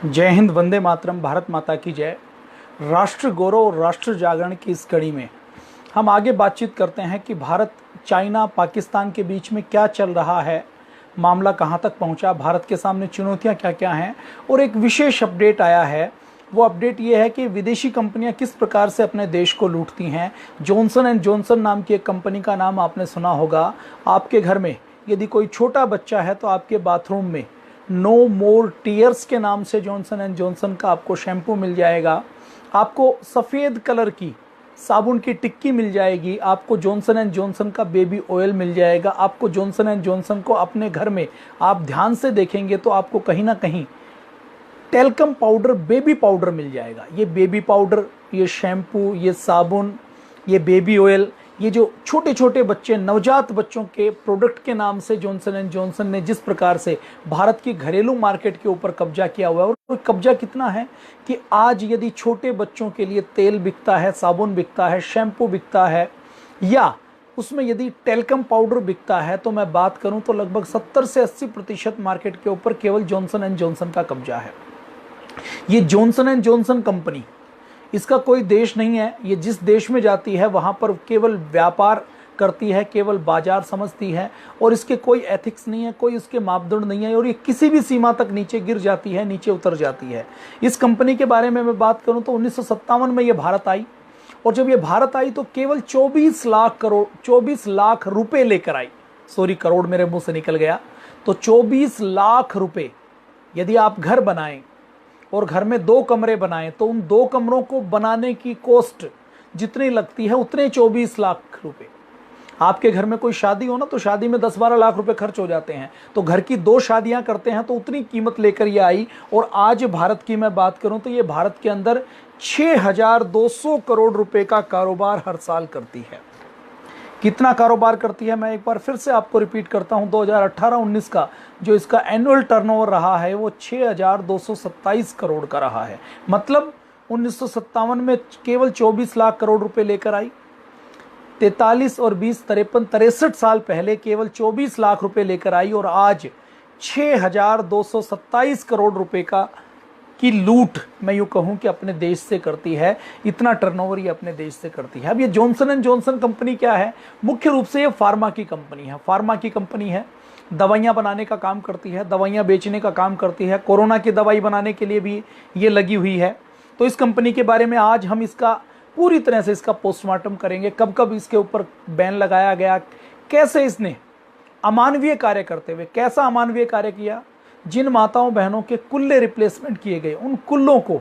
जय हिंद, वंदे मातरम, भारत माता की जय। राष्ट्र गौरव और राष्ट्र जागरण की इस कड़ी में हम आगे बातचीत करते हैं कि भारत, चाइना, पाकिस्तान के बीच में क्या चल रहा है, मामला कहां तक पहुंचा, भारत के सामने चुनौतियां क्या क्या हैं। और एक विशेष अपडेट आया है। वो अपडेट ये है कि विदेशी कंपनियां किस प्रकार से अपने देश को लूटती हैं। जॉनसन एंड जॉनसन नाम की एक कंपनी का नाम आपने सुना होगा। आपके घर में यदि कोई छोटा बच्चा है तो आपके बाथरूम में नो मोर टीयर्स के नाम से जॉनसन एंड जॉनसन का आपको शैम्पू मिल जाएगा। आपको सफ़ेद कलर की साबुन की टिक्की मिल जाएगी। आपको जॉनसन एंड जॉनसन का बेबी ऑयल मिल जाएगा। आपको जॉनसन एंड जॉनसन को अपने घर में आप ध्यान से देखेंगे तो आपको कहीं ना कहीं टेल्कम पाउडर, बेबी पाउडर मिल जाएगा। ये बेबी पाउडर, ये शैम्पू, ये साबुन, ये बेबी ऑयल, ये जो छोटे छोटे बच्चे, नवजात बच्चों के प्रोडक्ट के नाम से जॉनसन एंड जॉनसन ने जिस प्रकार से भारत की घरेलू मार्केट के ऊपर कब्जा किया हुआ है, और कब्जा कितना है कि आज यदि छोटे बच्चों के लिए तेल बिकता है, साबुन बिकता है, शैम्पू बिकता है, या उसमें यदि टेल्कम पाउडर बिकता है, तो मैं बात करूं तो लगभग 70 से 80% मार्केट के ऊपर केवल जॉनसन एंड जॉनसन का कब्जा है। ये जॉनसन एंड जॉनसन कंपनी, इसका कोई देश नहीं है। ये जिस देश में जाती है वहाँ पर केवल व्यापार करती है, केवल बाजार समझती है, और इसके कोई एथिक्स नहीं है, कोई उसके मापदंड नहीं है, और ये किसी भी सीमा तक नीचे गिर जाती है, नीचे उतर जाती है। इस कंपनी के बारे में मैं बात करूं तो 1957 में ये भारत आई, और जब ये भारत आई तो केवल 24 लाख रुपए लेकर आई। सॉरी, करोड़ मेरे मुंह से निकल गया। तो 24 लाख रुपए यदि आप घर बनाएं और घर में 2 कमरे बनाएं तो उन 2 कमरों को बनाने की कॉस्ट जितनी लगती है उतने 24 लाख रुपए। आपके घर में कोई शादी हो ना, तो शादी में 10-12 लाख रुपए खर्च हो जाते हैं। तो घर की 2 शादियां करते हैं तो उतनी कीमत लेकर ये आई। और आज भारत की मैं बात करूं तो ये भारत के अंदर 6200 करोड़ रुपए का कारोबार हर साल करती है। कितना कारोबार करती है, मैं एक बार फिर से आपको रिपीट करता हूं। 2018-19 का जो इसका एनुअल टर्नओवर रहा है वो 6227 करोड़ का रहा है। मतलब 1957 में केवल 24 लाख करोड़ रुपए लेकर आई। 43 और 20, 53, 63 साल पहले केवल 24 लाख रुपए लेकर आई, और आज 6227 करोड़ रुपए का की लूट मैं यूँ कहूँ कि अपने देश से करती है। इतना टर्नओवर ये अपने देश से करती है। अब ये जॉनसन एंड जॉनसन कंपनी क्या है? मुख्य रूप से ये फार्मा की कंपनी है। फार्मा की कंपनी है, दवाइयाँ बनाने का काम करती है, दवाइयाँ बेचने का काम करती है। कोरोना की दवाई बनाने के लिए भी ये लगी हुई है। तो इस कंपनी के बारे में आज हम इसका पूरी तरह से इसका पोस्टमार्टम करेंगे। कब कब इसके ऊपर बैन लगाया गया, कैसे इसने अमानवीय कार्य करते हुए, कैसा अमानवीय कार्य किया। जिन माताओं बहनों के कुल्ले रिप्लेसमेंट किए गए, उन कुल्लों को,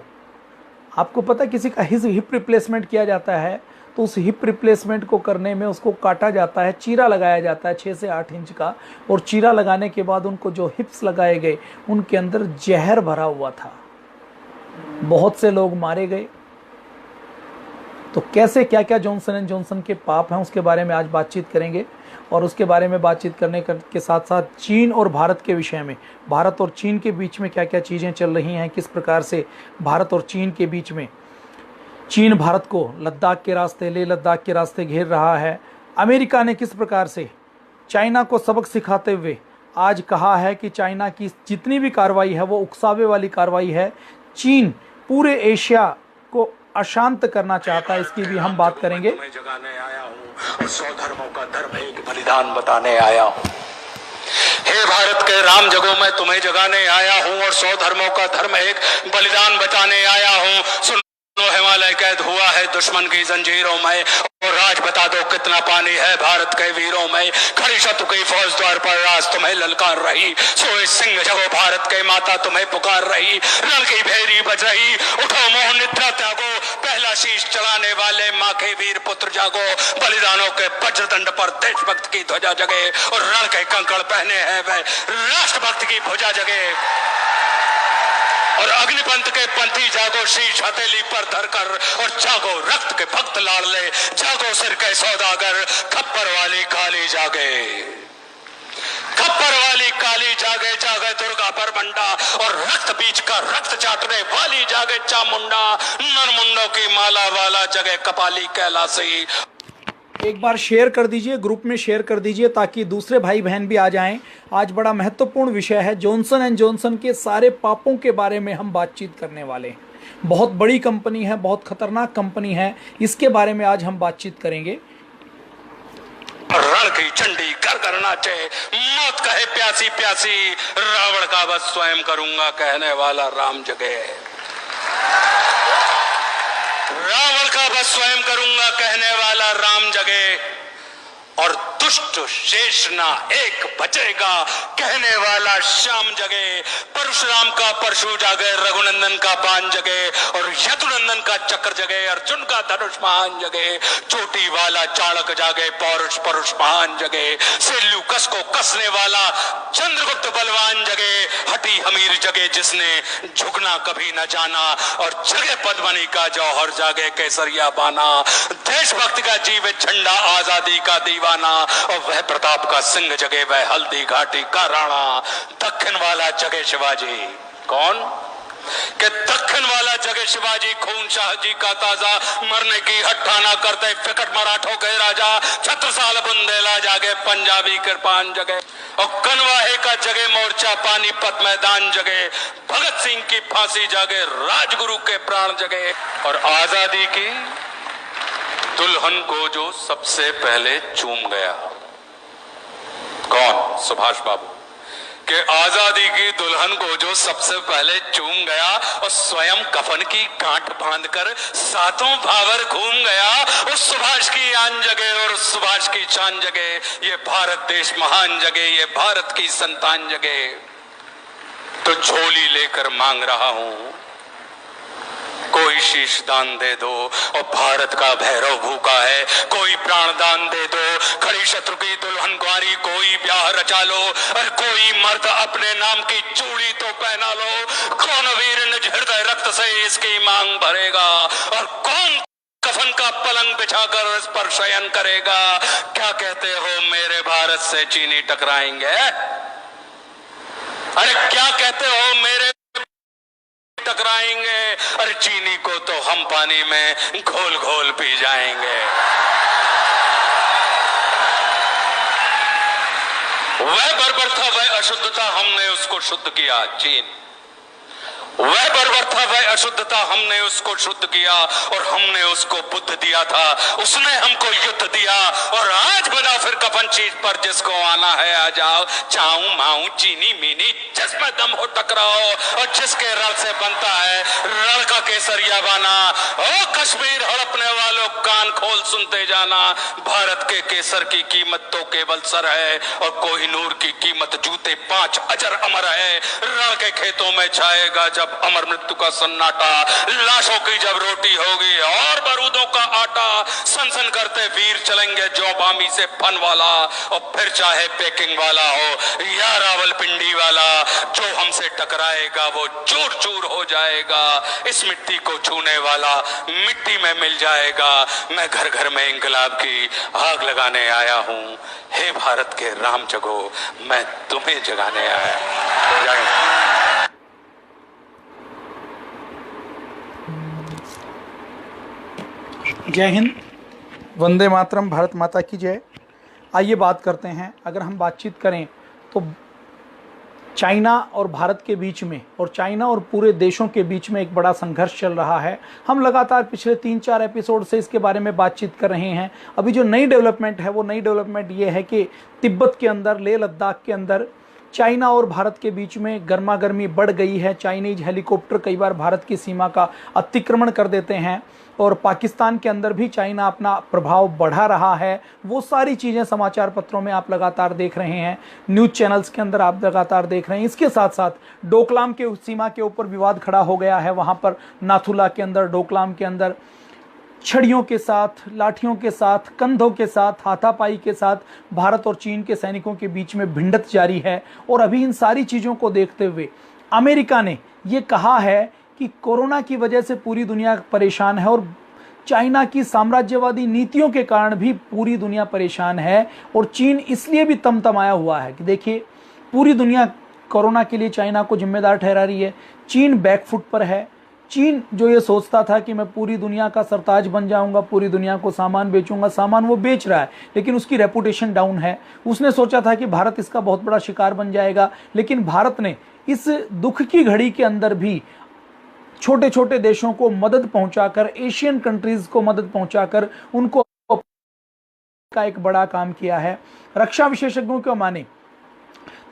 आपको पता किसी का हिप रिप्लेसमेंट किया जाता है तो उस हिप रिप्लेसमेंट को करने में उसको काटा जाता है, चीरा लगाया जाता है 6 से 8 इंच का, और चीरा लगाने के बाद उनको जो हिप्स लगाए गए उनके अंदर जहर भरा हुआ था। बहुत से लोग मारे गए। तो कैसे क्या क्या जॉनसन एंड जॉनसन के पाप हैं उसके बारे में आज बातचीत करेंगे। और उसके बारे में बातचीत करने के साथ साथ चीन और भारत के विषय में, भारत और चीन के बीच में क्या क्या चीज़ें चल रही हैं, किस प्रकार से भारत और चीन के बीच में चीन भारत को लद्दाख के रास्ते, लेह लद्दाख के रास्ते घेर रहा है। अमेरिका ने किस प्रकार से चाइना को सबक सिखाते हुए आज कहा है कि चाइना की जितनी भी कार्रवाई है वो उकसावे वाली कार्रवाई है। चीन पूरे एशिया को अशांत करना चाहता है, इसकी भी हम बात करेंगे। मैं जगाने आया हूँ और 100 धर्मों का धर्म एक बलिदान बताने आया हूँ। हे भारत के राम जगो, मैं तुम्हें जगाने आया हूँ और 100 धर्मों का धर्म एक बलिदान बताने आया हूँ। सुनो, हिमालय कैद हुआ है दुश्मन की जंजीरों में, और राज बता दो कितना पानी है भारत के वीरों में। खड़ी शत्रु की फौज द्वार पर राज तुम्हें ललकार रही, सोए सिंह जगो भारत के माता तुम्हें पुकार रही। रण की भेरी बज रही, उठो मोह निद्रा त्यागो, पहला शीश चढ़ाने वाले माँ के वीर पुत्र जागो। बलिदानों के वज्रदंड पर देशभक्त की ध्वजा जगे, और रण के कंकड़ पहने हैं वे राष्ट्रभक्त की भुजा जगे। और अग्निपंथ के पंथी जागो, शीश हथेली पर धरकर, और जागो रक्त के भक्त लाडले, जागो सिर के सौदागर, खप्पर वाली काली जागे, खप्पर वाली काली जागे, जागे दुर्गा बरबंडा, और रक्त बीच का रक्त चाटने वाली जागे चामुंडा। नरमुंडों की माला वाला जगे कपाली कैलासी, एक बार शेयर कर दीजिए, ग्रुप में शेयर कर दीजिए ताकि दूसरे भाई बहन भी आ जाएं। आज बड़ा महत्वपूर्ण विषय है, जॉनसन एंड जॉनसन के सारे पापों के बारे में हम बातचीत करने वाले हैं। बहुत बड़ी कंपनी है, बहुत खतरनाक कंपनी है, इसके बारे में आज हम बातचीत करेंगे। रण की चंडी कर करना चाहे, मौत कहे प्यासी प्यासी, रावण का वध स्वयं करूंगा कहने वाला राम जगे। रावण का वध स्वयं करूंगा कहने वाला राम जगे, और दुष्ट शेष ना एक बचेगा कहने वाला श्याम जगे। परशुराम का परशु जागे, रघुनंदन का पान जगे, और यदुनंदन का चक्र जगे, अर्जुन का धनुष महान जगे। चोटी वाला चाणक जागे, पौरुष परुष महान जगे। सेल्यूकस को कसने वाला चंद्रगुप्त बलवान जगे। हटी हमीर जगे जिसने झुकना कभी न जाना, और जगे पद्मनी का जौहर जागे केसरिया बाना। देशभक्ति का जीवित झंडा, आजादी का दीवाना, और वह प्रताप का सिंह जगे, वह हल्दी घाटी का राणा। दक्षिण वाला जगे शिवाजी। कौन? कि दक्षिण वाला जगे शिवाजी, खून शाहजी का ताजा, मरने की हट्टा ना करते फिकट मराठों के राजा। छत्रसाल बुंदेला जागे, पंजाबी कृपान जगे, और कनवाहे का जगे मोर्चा, पानीपत मैदान जगे। भगत सिंह की फांसी जागे, राजगुरु के प्राण जगे। और आजादी की दुल्हन को जो सबसे पहले चूम गया, कौन? सुभाष बाबू। कि आजादी की दुल्हन को जो सबसे पहले चूम गया, और स्वयं कफन की गांठ बांधकर सातों भावर घूम गया, उस सुभाष की आन जगे और सुभाष की शान जगे। ये भारत देश महान जगे, ये भारत की संतान जगे। तो झोली लेकर मांग रहा हूं, कोई शीश दान दे दो, और भारत का भैरव भूखा है, कोई प्राण दान दे दो। खड़ी शत्रु की दुल्हन कुंवारी, कोई ब्याह रचा लो, और कोई मर्द अपने नाम की चूड़ी तो पहना लो। कौन वीर निज हृदय रक्त से इसकी मांग भरेगा, और कौन कफन का पलंग बिछाकर इस पर शयन करेगा। क्या कहते हो मेरे भारत से चीनी टकराएंगे? अरे क्या कहते हो मेरे टकराएंगे? अरे चीनी को तो हम पानी में घोल घोल पी जाएंगे। वह बर्बरता, वह अशुद्धता, हमने उसको शुद्ध किया। चीन वह बर्बर था, वह अशुद्धता, हमने उसको शुद्ध किया, और हमने उसको बुद्ध दिया था। उसने हमको युद्ध दिया, और आज बना फिर कफन चीज पर जिसको आना है आ जाओ। चाऊ माऊ चीनी मीनी जिसमें दम हो टकराओ, और जिसके रण से बनता है रण का केसरिया बाना। ओ कश्मीर हड़पने वालों कान खोल सुनते जाना, भारत के केसर की कीमत तो केवल सर है, और कोहिनूर की कीमत जूते 5 अजर अमर है। रण के खेतों में छाएगा जब अमर मृत्यु का सन्नाटा, लाशों की जब रोटी होगी और बारूदों का आटा। सनसन करते वीर चलेंगे जो बामी से फन वाला, और फिर चाहे पेकिंग वाला हो या रावलपिंडी वाला, जो हमसे टकराएगा वो चूर चूर हो जाएगा। इस मिट्टी को छूने वाला मिट्टी में मिल जाएगा। मैं घर घर में इंकलाब की आग लगाने आया हूं। हे भारत के राम जगो, मैं तुम्हें जगाने आया। जय हिंद, वंदे मातरम, भारत माता की जय। आइए बात करते हैं, अगर हम बातचीत करें तो चाइना और भारत के बीच में, और चाइना और पूरे देशों के बीच में एक बड़ा संघर्ष चल रहा है। हम लगातार पिछले 3-4 एपिसोड से इसके बारे में बातचीत कर रहे हैं। अभी जो नई डेवलपमेंट है, वो नई डेवलपमेंट ये है कि तिब्बत के अंदर, लेह लद्दाख के अंदर चाइना और भारत के बीच में गर्मा गर्मी बढ़ गई है। चाइनीज हेलीकॉप्टर कई बार भारत की सीमा का अतिक्रमण कर देते हैं, और पाकिस्तान के अंदर भी चाइना अपना प्रभाव बढ़ा रहा है। वो सारी चीज़ें समाचार पत्रों में आप लगातार देख रहे हैं, न्यूज़ चैनल्स के अंदर आप लगातार देख रहे हैं। इसके साथ साथ डोकलाम के सीमा के ऊपर विवाद खड़ा हो गया है। वहाँ पर नाथुला के अंदर, डोकलाम के अंदर छड़ियों के साथ, लाठियों के साथ, कंधों के साथ, हाथापाई के साथ भारत और चीन के सैनिकों के बीच में भिड़ंत जारी है। और अभी इन सारी चीज़ों को देखते हुए अमेरिका ने ये कहा है कि कोरोना की वजह से पूरी दुनिया परेशान है, और चाइना की साम्राज्यवादी नीतियों के कारण भी पूरी दुनिया परेशान है। और चीन इसलिए भी तमतमाया हुआ है कि देखिए, पूरी दुनिया कोरोना के लिए चाइना को जिम्मेदार ठहरा रही है। चीन बैकफुट पर है। चीन जो ये सोचता था कि मैं पूरी दुनिया का सरताज बन जाऊंगा, पूरी दुनिया को सामान बेचूंगा, सामान वो बेच रहा है लेकिन उसकी रेपुटेशन डाउन है। उसने सोचा था कि भारत इसका बहुत बड़ा शिकार बन जाएगा, लेकिन भारत ने इस दुख की घड़ी के अंदर भी छोटे छोटे देशों को मदद पहुंचाकर, एशियन कंट्रीज को मदद पहुंचाकर उनको का एक बड़ा काम किया है। रक्षा विशेषज्ञों को माने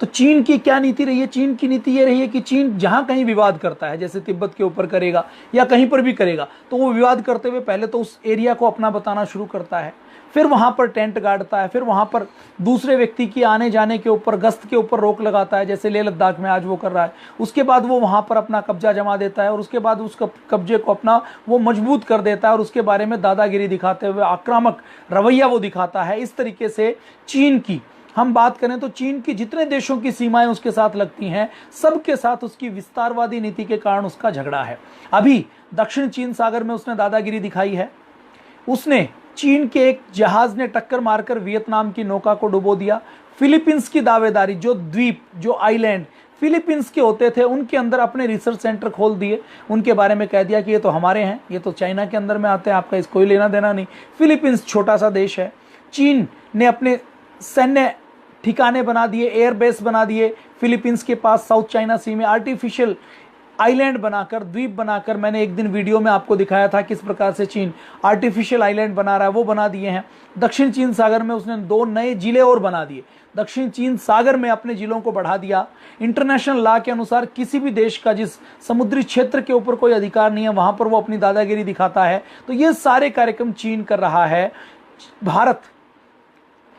तो चीन की क्या नीति रही है? चीन की नीति ये रही है कि चीन जहां कहीं विवाद करता है, जैसे तिब्बत के ऊपर करेगा या कहीं पर भी करेगा, तो वो विवाद करते हुए पहले तो उस एरिया को अपना बताना शुरू करता है, फिर वहां पर टेंट गाड़ता है, फिर वहां पर दूसरे व्यक्ति की आने जाने के ऊपर, गश्त के ऊपर रोक लगाता है, जैसे लेह लद्दाख में आज वो कर रहा है। उसके बाद वो वहां पर अपना कब्जा जमा देता है और उसके बाद उस कब्जे को अपना वो मजबूत कर देता है और उसके बारे में दादागिरी दिखाते हुए आक्रामक रवैया वो दिखाता है। इस तरीके से चीन की हम बात करें तो चीन की जितने देशों की सीमाएं उसके साथ लगती हैं, सबके साथ उसकी विस्तारवादी नीति के कारण उसका झगड़ा है। अभी दक्षिण चीन सागर में उसने दादागिरी दिखाई है। उसने चीन के एक जहाज ने टक्कर मारकर वियतनाम की नौका को डुबो दिया। फिलीपींस की दावेदारी, जो द्वीप, जो आइलैंड फिलीपींस के होते थे, उनके अंदर अपने रिसर्च सेंटर खोल दिए, उनके बारे में कह दिया कि ये तो हमारे हैं, ये तो चाइना के अंदर में आते हैं, आपका इसको कोई लेना देना नहीं। फिलीपींस छोटा सा देश है। चीन ने अपने सैन्य ठिकाने बना दिए, एयरबेस बना दिए फिलीपींस के पास, साउथ चाइना सी में आर्टिफिशियल आइलैंड बनाकर, द्वीप बनाकर। मैंने एक दिन वीडियो में आपको दिखाया था किस प्रकार से चीन आर्टिफिशियल आइलैंड बना रहा है, वो बना दिए हैं। दक्षिण चीन सागर में उसने 2 नए जिले और बना दिए। दक्षिण चीन सागर में अपने जिलों को बढ़ा दिया। इंटरनेशनल लॉ के अनुसार किसी भी देश का जिस समुद्री क्षेत्र के ऊपर कोई अधिकार नहीं है, वहां पर वो अपनी दादागिरी दिखाता है। तो ये सारे कार्यक्रम चीन कर रहा है। भारत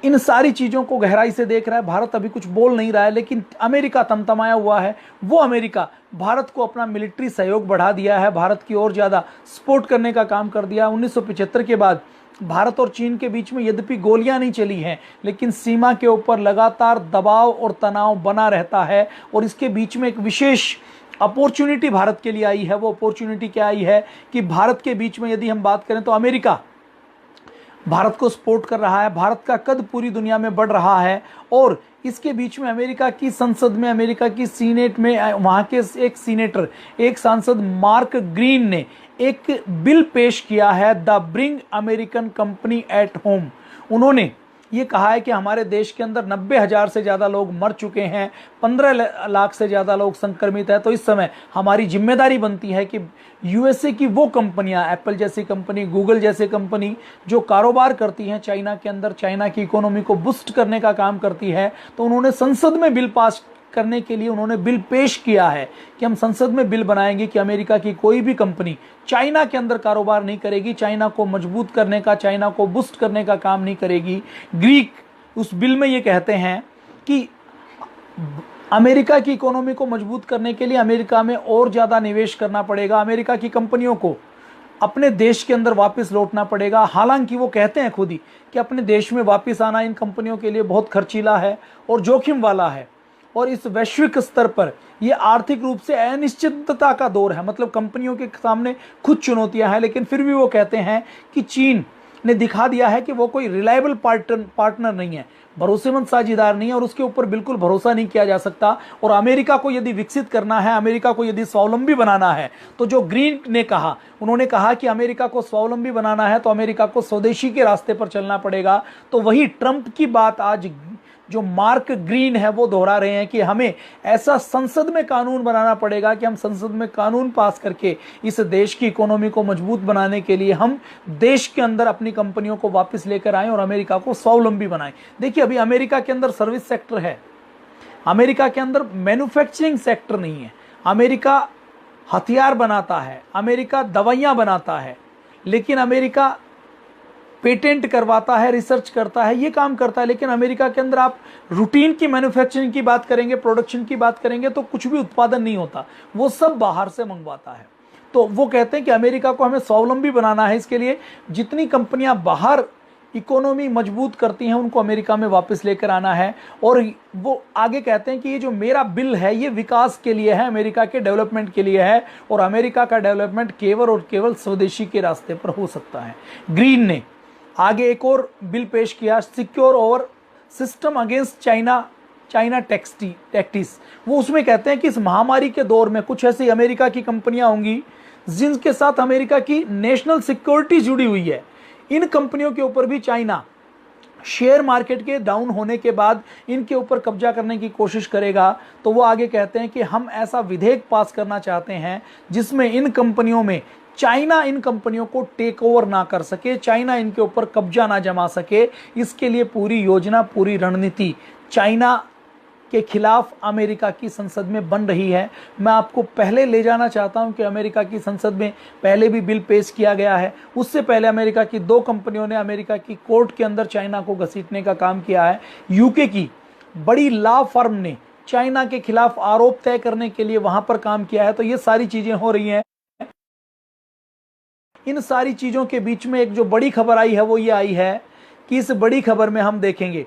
इन सारी चीज़ों को गहराई से देख रहा है। भारत अभी कुछ बोल नहीं रहा है, लेकिन अमेरिका तमतमाया हुआ है। वो अमेरिका भारत को अपना मिलिट्री सहयोग बढ़ा दिया है, भारत की और ज़्यादा सपोर्ट करने का काम कर दिया। 1975 के बाद भारत और चीन के बीच में यद्यपि गोलियां नहीं चली हैं, लेकिन सीमा के ऊपर लगातार दबाव और तनाव बना रहता है। और इसके बीच में एक विशेष अपॉर्चुनिटी भारत के लिए आई है। वो अपॉर्चुनिटी क्या आई है कि भारत के बीच में यदि हम बात करें तो अमेरिका भारत को सपोर्ट कर रहा है, भारत का कद पूरी दुनिया में बढ़ रहा है। और इसके बीच में अमेरिका की संसद में, अमेरिका की सीनेट में, वहाँ के एक सीनेटर, एक सांसद मार्क ग्रीन ने एक बिल पेश किया है, the bring American company at home. उन्होंने ये कहा है कि हमारे देश के अंदर 90,000 से ज़्यादा लोग मर चुके हैं, 15 लाख से ज़्यादा लोग संक्रमित हैं। तो इस समय हमारी जिम्मेदारी बनती है कि यूएसए की वो कंपनियां, एप्पल जैसी कंपनी, गूगल जैसी कंपनी जो कारोबार करती हैं चाइना के अंदर, चाइना की इकोनॉमी को बूस्ट करने का काम करती है, तो उन्होंने संसद में बिल पास करने के लिए उन्होंने बिल पेश किया है कि हम संसद में बिल बनाएंगे कि अमेरिका की कोई भी कंपनी चाइना के अंदर कारोबार नहीं करेगी, चाइना को मजबूत करने का, चाइना को बूस्ट करने का काम नहीं करेगी। ग्रीक उस बिल में ये कहते हैं कि अमेरिका की इकोनॉमी को मजबूत करने के लिए अमेरिका में और ज़्यादा निवेश करना पड़ेगा, अमेरिका की कंपनियों को अपने देश के अंदर वापस लौटना पड़ेगा। हालांकि वो कहते हैं खुद ही कि अपने देश में वापस आना इन कंपनियों के लिए बहुत खर्चीला है और जोखिम वाला है। और इस वैश्विक स्तर पर ये आर्थिक रूप से अनिश्चितता का दौर है, मतलब कंपनियों के सामने खुद चुनौतियां हैं। लेकिन फिर भी वो कहते हैं कि चीन ने दिखा दिया है कि वो कोई रिलायबल पार्टनर नहीं है, भरोसेमंद साझेदार नहीं है, और उसके ऊपर बिल्कुल भरोसा नहीं किया जा सकता। और अमेरिका को यदि विकसित करना है, अमेरिका को यदि स्वावलंबी बनाना है, तो जो ग्रीन ने कहा, उन्होंने कहा कि अमेरिका को स्वावलंबी बनाना है तो अमेरिका को स्वदेशी के रास्ते पर चलना पड़ेगा। तो वही ट्रंप की बात आज जो मार्क ग्रीन है वो दोहरा रहे हैं कि हमें ऐसा संसद में कानून बनाना पड़ेगा कि हम संसद में कानून पास करके इस देश की इकोनॉमी को मजबूत बनाने के लिए हम देश के अंदर अपनी कंपनियों को वापस लेकर आएं और अमेरिका को स्वावलंबी बनाएं। देखिए, अभी अमेरिका के अंदर सर्विस सेक्टर है, अमेरिका के अंदर मैन्युफैक्चरिंग सेक्टर नहीं है। अमेरिका हथियार बनाता है, अमेरिका दवाइयाँ बनाता है, लेकिन अमेरिका पेटेंट करवाता है, रिसर्च करता है, ये काम करता है। लेकिन अमेरिका के अंदर आप रूटीन की मैन्युफैक्चरिंग की बात करेंगे, प्रोडक्शन की बात करेंगे, तो कुछ भी उत्पादन नहीं होता, वो सब बाहर से मंगवाता है। तो वो कहते हैं कि अमेरिका को हमें स्वावलंबी बनाना है, इसके लिए जितनी कंपनियां बाहर इकोनॉमी मजबूत करती हैं उनको अमेरिका में वापस लेकर आना है। और वो आगे कहते हैं कि ये जो मेरा बिल है ये विकास के लिए है, अमेरिका के डेवलपमेंट के लिए है, और अमेरिका का डेवलपमेंट केवल और केवल स्वदेशी के रास्ते पर हो सकता है। ग्रीन ने आगे एक और बिल पेश किया, secure over system against China tactics. वो उसमें कहते हैं कि इस महामारी के दौर में कुछ ऐसी अमेरिका की कंपनियां होंगी जिनके साथ अमेरिका की नेशनल सिक्योरिटी जुड़ी हुई है, इन कंपनियों के ऊपर भी चाइना शेयर मार्केट के डाउन होने के बाद इनके ऊपर कब्जा करने की कोशिश करेगा। तो वो आगे कहते हैं कि हम ऐसा विधेयक पास करना चाहते हैं जिसमें इन कंपनियों में चाइना इन कंपनियों को टेक ओवर ना कर सके, चाइना इनके ऊपर कब्जा ना जमा सके। इसके लिए पूरी योजना, पूरी रणनीति चाइना के खिलाफ अमेरिका की संसद में बन रही है। मैं आपको पहले ले जाना चाहता हूं कि अमेरिका की संसद में पहले भी बिल पेश किया गया है। उससे पहले अमेरिका की 2 कंपनियों ने अमेरिका की कोर्ट के अंदर चाइना को घसीटने का काम किया है। यूके की बड़ी लॉ फर्म ने चाइना के खिलाफ आरोप तय करने के लिए वहां पर काम किया है। तो ये सारी चीजें हो रही हैं। इन सारी चीजों के बीच में एक जो बड़ी खबर आई है वो ये आई है कि इस बड़ी खबर में हम देखेंगे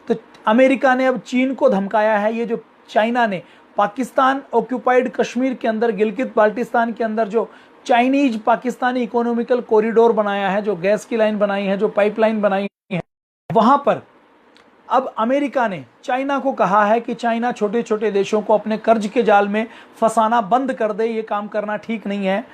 तो अमेरिका ने अब चीन को धमकाया है। ये जो चाइना ने पाकिस्तान ऑक्यूपाइड कश्मीर के अंदर, गिलगित बाल्टिस्तान के अंदर जो चाइनीज पाकिस्तानी इकोनॉमिकल कॉरिडोर बनाया है, जो गैस की लाइन बनाई है, जो पाइपलाइन बनाई है, वहां पर अब अमेरिका ने चाइना को कहा है कि चाइना छोटे छोटे देशों को अपने कर्ज के जाल में फंसाना बंद कर दे, ये काम करना ठीक नहीं है।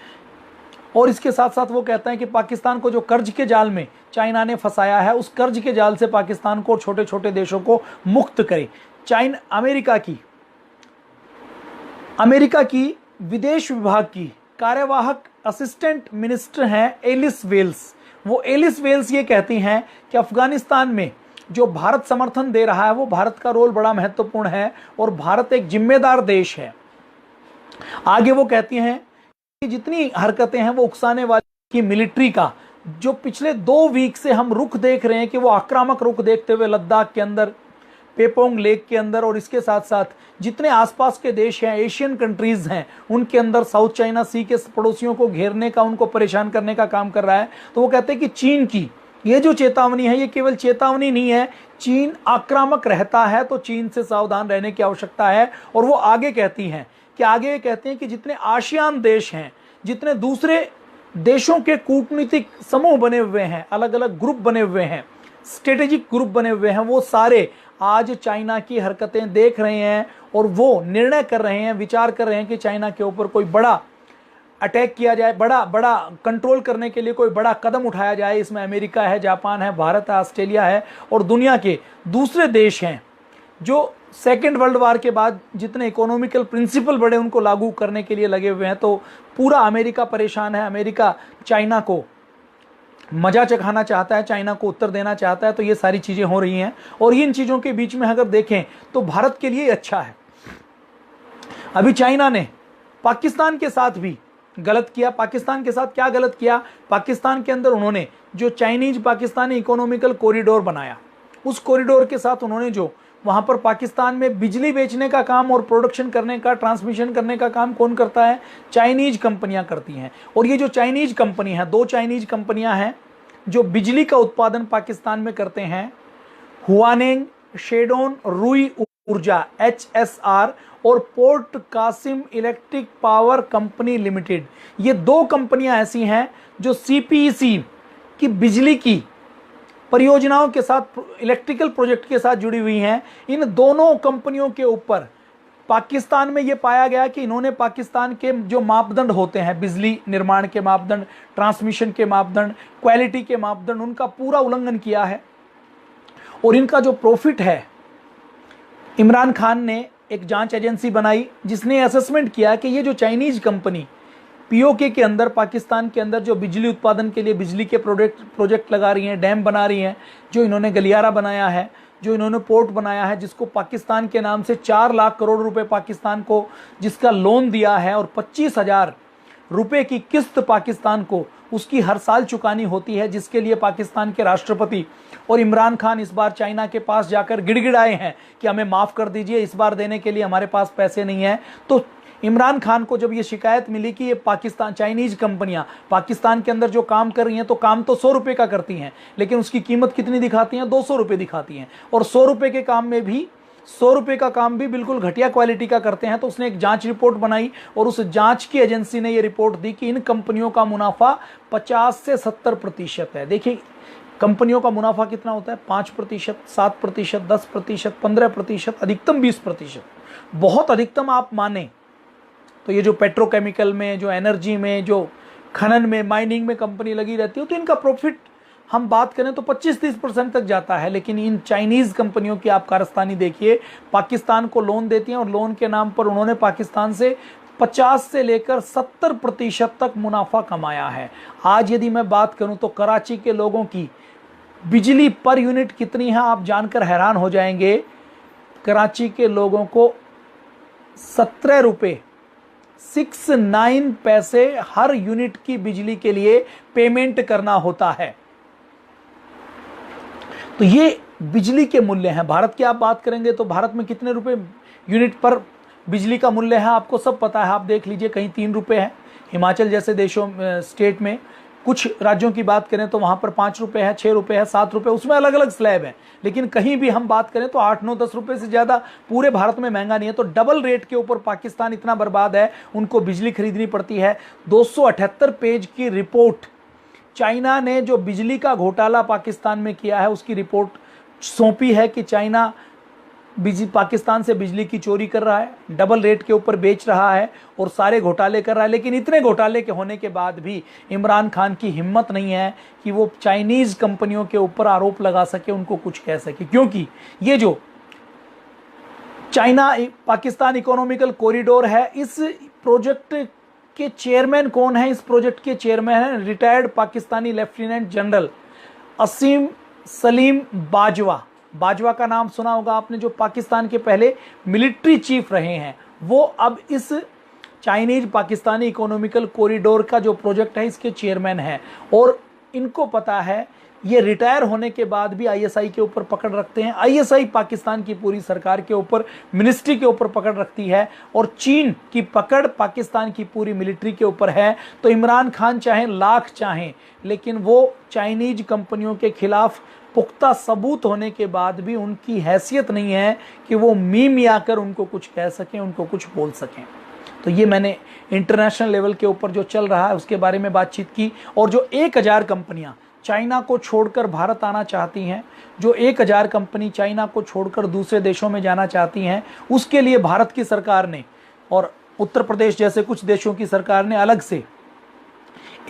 और इसके साथ साथ वो कहता है कि पाकिस्तान को जो कर्ज के जाल में चाइना ने फंसाया है, उस कर्ज के जाल से पाकिस्तान को, छोटे छोटे देशों को मुक्त करे। अमेरिका की विदेश विभाग की कार्यवाहक असिस्टेंट मिनिस्टर हैं एलिस वेल्स। वो एलिस वेल्स ये कहती हैं कि अफगानिस्तान में जो भारत समर्थन दे रहा है वो भारत का रोल बड़ा महत्वपूर्ण है और भारत एक जिम्मेदार देश है। आगे वो कहती हैं कि जितनी हरकतें हैं वो उकसाने वाली की मिलिट्री का जो पिछले 2 वीक से हम रुख देख रहे हैं कि वो आक्रामक रुख देखते हुए लद्दाख के अंदर, पेपोंग लेक के अंदर और इसके साथ साथ जितने आसपास के देश हैं, एशियन कंट्रीज हैं, उनके अंदर साउथ चाइना सी के पड़ोसियों को घेरने का, उनको परेशान करने का काम कर रहा है। तो वो कहते हैं कि चीन की ये जो चेतावनी है, ये केवल चेतावनी नहीं है, चीन आक्रामक रहता है तो चीन से सावधान रहने की आवश्यकता है। और वो आगे कहते हैं कि जितने आसियान देश हैं, जितने दूसरे देशों के कूटनीतिक समूह बने हुए हैं, अलग अलग ग्रुप बने हुए हैं, स्ट्रेटेजिक ग्रुप बने हुए हैं, वो सारे आज चाइना की हरकतें देख रहे हैं और वो निर्णय कर रहे हैं, विचार कर रहे हैं कि चाइना के ऊपर कोई बड़ा अटैक किया जाए, बड़ा कंट्रोल करने के लिए कोई बड़ा कदम उठाया जाए। इसमें अमेरिका है, जापान है, भारत है, ऑस्ट्रेलिया है और दुनिया के दूसरे देश हैं जो सेकेंड वर्ल्ड वार के बाद जितने इकोनॉमिकल प्रिंसिपल बड़े उनको लागू करने के लिए लगे हुए हैं। तो पूरा अमेरिका परेशान है। अमेरिका चाइना को मजा चखाना चाहता है, चाइना को उत्तर देना चाहता है। तो ये सारी चीजें हो रही हैं और इन चीजों के बीच में अगर देखें तो भारत के लिए अच्छा है। अभी चाइना ने पाकिस्तान के साथ भी गलत किया। पाकिस्तान के साथ क्या गलत किया? पाकिस्तान के अंदर उन्होंने जो चाइनीज पाकिस्तानी इकोनॉमिकल कॉरिडोर बनाया, उस कॉरिडोर के साथ उन्होंने जो वहां पर पाकिस्तान में बिजली बेचने का काम और प्रोडक्शन करने का, ट्रांसमिशन करने का काम कौन करता है? चाइनीज कंपनियां करती हैं। और ये जो चाइनीज कंपनी है, 2 चाइनीज कंपनियां हैं जो बिजली का उत्पादन पाकिस्तान में करते हैं, हुआनेंग शेडोन रुई ऊर्जा HSR और port Qasim electric power company limited. ये 2 कंपनियां ऐसी हैं जो CPEC की बिजली की परियोजनाओं के साथ, इलेक्ट्रिकल प्रोजेक्ट के साथ जुड़ी हुई हैं। इन दोनों कंपनियों के ऊपर पाकिस्तान में यह पाया गया कि इन्होंने पाकिस्तान के जो मापदंड होते हैं, बिजली निर्माण के मापदंड, ट्रांसमिशन के मापदंड, क्वालिटी के मापदंड, उनका पूरा उल्लंघन किया है। और इनका जो प्रॉफिट है, इमरान खान ने एक जांच एजेंसी बनाई जिसने असेसमेंट किया कि ये जो चाइनीज कंपनी POK के अंदर, पाकिस्तान के अंदर जो बिजली उत्पादन के लिए बिजली के प्रोजेक्ट लगा रही हैं, डैम बना रही हैं, जो इन्होंने गलियारा बनाया है, जो इन्होंने पोर्ट बनाया है, जिसको पाकिस्तान के नाम से 4 लाख करोड़ रुपए पाकिस्तान को जिसका लोन दिया है और 25,000 रुपए की किस्त पाकिस्तान को उसकी हर साल चुकानी होती है, जिसके लिए पाकिस्तान के राष्ट्रपति और इमरान खान इस बार चाइना के पास जाकर गिड़गिड़ाए हैं कि हमें माफ़ कर दीजिए, इस बार देने के लिए हमारे पास पैसे नहीं हैं। तो इमरान खान को जब ये शिकायत मिली कि ये चाइनीज कंपनियां पाकिस्तान के अंदर जो काम कर रही हैं, तो काम तो 100 रुपये का करती हैं, लेकिन उसकी कीमत कितनी दिखाती हैं? 200 रुपये दिखाती हैं। और 100 रुपये के काम में भी 100 रुपये का काम भी बिल्कुल घटिया क्वालिटी का करते हैं। तो उसने एक जांच रिपोर्ट बनाई और उस जांच की एजेंसी ने ये रिपोर्ट दी कि इन कंपनियों का मुनाफा 50 से 70% है। देखिए कंपनियों का मुनाफा कितना होता है? 5%, 7%, 10%, 15%, अधिकतम 20%। बहुत अधिकतम आप माने तो ये जो पेट्रोकेमिकल में, जो एनर्जी में, जो खनन में, माइनिंग में कंपनी लगी रहती है, तो इनका प्रॉफिट हम बात करें तो 25-30% तक जाता है। लेकिन इन चाइनीज कंपनियों की आप कारस्तानी देखिए, पाकिस्तान को लोन देती हैं और लोन के नाम पर उन्होंने पाकिस्तान से 50 से लेकर 70% तक मुनाफा कमाया है। आज यदि मैं बात करूं तो कराची के लोगों की बिजली पर यूनिट कितनी है आप जानकर हैरान हो जाएंगे। कराची के लोगों को 17 रुपये 69 पैसे हर यूनिट की बिजली के लिए पेमेंट करना होता है। तो ये बिजली के मूल्य हैं। भारत की आप बात करेंगे तो भारत में कितने रुपए यूनिट पर बिजली का मूल्य है आपको सब पता है। आप देख लीजिए, कहीं 3 रुपये है, हिमाचल जैसे देशों स्टेट में, कुछ राज्यों की बात करें तो वहां पर 5 रुपये है, 6 रुपये है, 7 रुपये, उसमें अलग अलग स्लैब है। लेकिन कहीं भी हम बात करें तो 8, 9, 10 रुपये से ज़्यादा पूरे भारत में महंगा नहीं है। तो डबल रेट के ऊपर पाकिस्तान इतना बर्बाद है, उनको बिजली खरीदनी पड़ती है। 278 पेज की रिपोर्ट चाइना ने जो बिजली का घोटाला पाकिस्तान में किया है उसकी रिपोर्ट सौंपी है कि चाइना पाकिस्तान से बिजली की चोरी कर रहा है, डबल रेट के ऊपर बेच रहा है और सारे घोटाले कर रहा है। लेकिन इतने घोटाले के होने के बाद भी इमरान खान की हिम्मत नहीं है कि वो चाइनीज कंपनियों के ऊपर आरोप लगा सके, उनको कुछ कह सके। क्योंकि ये जो चाइना पाकिस्तान इकोनॉमिकल कॉरिडोर है, इस प्रोजेक्ट के चेयरमैन कौन है? इस प्रोजेक्ट के चेयरमैन है रिटायर्ड पाकिस्तानी लेफ्टिनेंट जनरल असीम सलीम बाजवा। बाजवा का नाम सुना होगा आपने, जो पाकिस्तान के पहले मिलिट्री चीफ रहे हैं। वो अब इस चाइनीज पाकिस्तानी इकोनॉमिकल कॉरिडोर का जो प्रोजेक्ट है इसके चेयरमैन है। और इनको पता है, ये रिटायर होने के बाद भी आईएसआई के ऊपर पकड़ रखते हैं। आईएसआई पाकिस्तान की पूरी सरकार के ऊपर, मिनिस्ट्री के ऊपर पकड़ रखती है और चीन की पकड़ पाकिस्तान की पूरी मिलिट्री के ऊपर है। तो इमरान खान चाहें लाख चाहें, लेकिन वो चाइनीज कंपनियों के खिलाफ पुख्ता सबूत होने के बाद भी उनकी हैसियत नहीं है कि वो मीम आकर उनको कुछ कह सकें, उनको कुछ बोल सकें। तो ये मैंने इंटरनेशनल लेवल के ऊपर जो चल रहा है उसके बारे में बातचीत की। और जो 1000 कंपनियां चाइना को छोड़कर भारत आना चाहती हैं, जो 1000 कंपनी चाइना को छोड़कर दूसरे देशों में जाना चाहती हैं, उसके लिए भारत की सरकार ने और उत्तर प्रदेश जैसे कुछ देशों की सरकार ने अलग से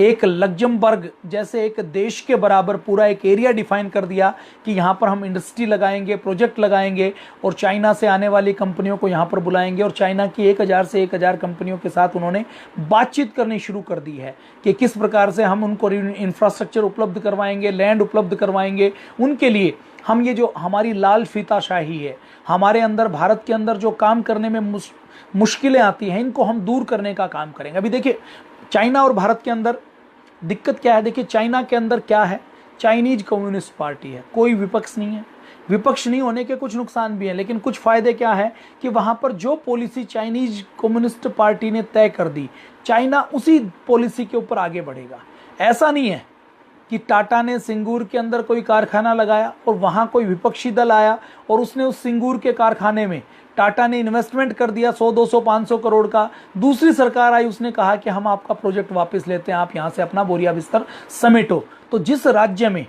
एक लग्जमबर्ग जैसे एक देश के बराबर पूरा एक एरिया डिफाइन कर दिया कि यहाँ पर हम इंडस्ट्री लगाएंगे, प्रोजेक्ट लगाएंगे और चाइना से आने वाली कंपनियों को यहाँ पर बुलाएंगे। और चाइना की 1000 से 1000 कंपनियों के साथ उन्होंने बातचीत करनी शुरू कर दी है कि किस प्रकार से हम उनको इंफ्रास्ट्रक्चर उपलब्ध करवाएंगे, लैंड उपलब्ध करवाएंगे। उनके लिए हम ये जो हमारी लाल फीताशाही है, हमारे अंदर भारत के अंदर जो काम करने में मुश्किलें आती हैं, इनको हम दूर करने का काम करेंगे। अभी देखिए चाइना और भारत के अंदर दिक्कत क्या है। देखिए चाइना के अंदर क्या है, चाइनीज कम्युनिस्ट पार्टी है, कोई विपक्ष नहीं है। विपक्ष नहीं होने के कुछ नुकसान भी हैं, लेकिन कुछ फायदे क्या है कि वहां पर जो पॉलिसी चाइनीज कम्युनिस्ट पार्टी ने तय कर दी, चाइना उसी पॉलिसी के ऊपर आगे बढ़ेगा। ऐसा नहीं है कि टाटा ने सिंगूर के अंदर कोई कारखाना लगाया और वहां कोई विपक्षी दल आया और उसने उस सिंगूर के कारखाने में टाटा ने इन्वेस्टमेंट कर दिया 100, 200, 500 करोड़ का। दूसरी सरकार आई, उसने कहा कि हम आपका प्रोजेक्ट वापस लेते हैं, आप यहां से अपना बोरिया बिस्तर समेटो। तो जिस राज्य में,